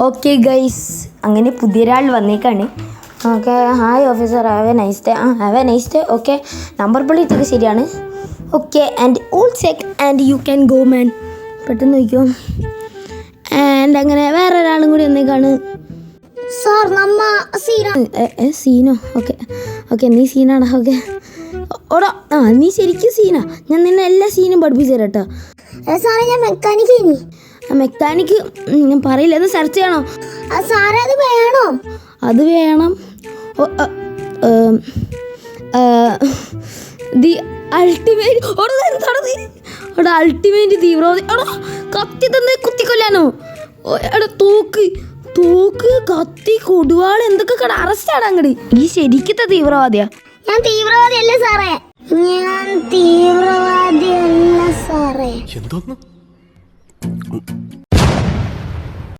Okay guys, അങ്ങനെ പുതിയൊരാൾ വന്നേക്കാണ്. Okay, hi officer, have a nice day. Have a nice day. Okay, number പ്ലേറ്റൊക്കെ ശരിയാണ്. Okay, and all check and you can go man. പെട്ടെന്ന് നോക്കിയോ. And അങ്ങനെ വേറെ ഒരാളും കൂടി വന്നേക്കാണ്. സാർ നമ്മ സീനോ? ഓക്കെ ഓക്കെ, നീ സീനാണ്. ഓക്കെ ഓടാ, നീ ശരിക്കും സീനാ. ഞാൻ നിന്നെ എല്ലാ സീനും പഠിപ്പിച്ചു തരാം കേട്ടോ. സാറേ ഞാൻ മെക്കാനിക്ക്. മെക്കാനിക്ക് ഞാൻ പറയില്ല, അത് സെർച്ച് ചെയ്യണോ? സാറേ അത് വേണോ? അത് വേണം. ദി അൾട്ടിമേറ്റ് അൾട്ടിമേറ്റ് തീവ്രവാദി. കത്തി തന്നെ കുത്തിക്കൊല്ലാനോ? എടാ തോക്ക് കത്തി കൊടുവാൾ എന്തൊക്കെ അറസ്റ്റ് അങ്ങട്. ഈ ശരിക്കത്തെ തീവ്രവാദിയാ? ഞാൻ തീവ്രവാദിയല്ല സാറേ. ഞാൻ തീവ്രവാദിയല്ല സാറേ. എന്തോന്ന്?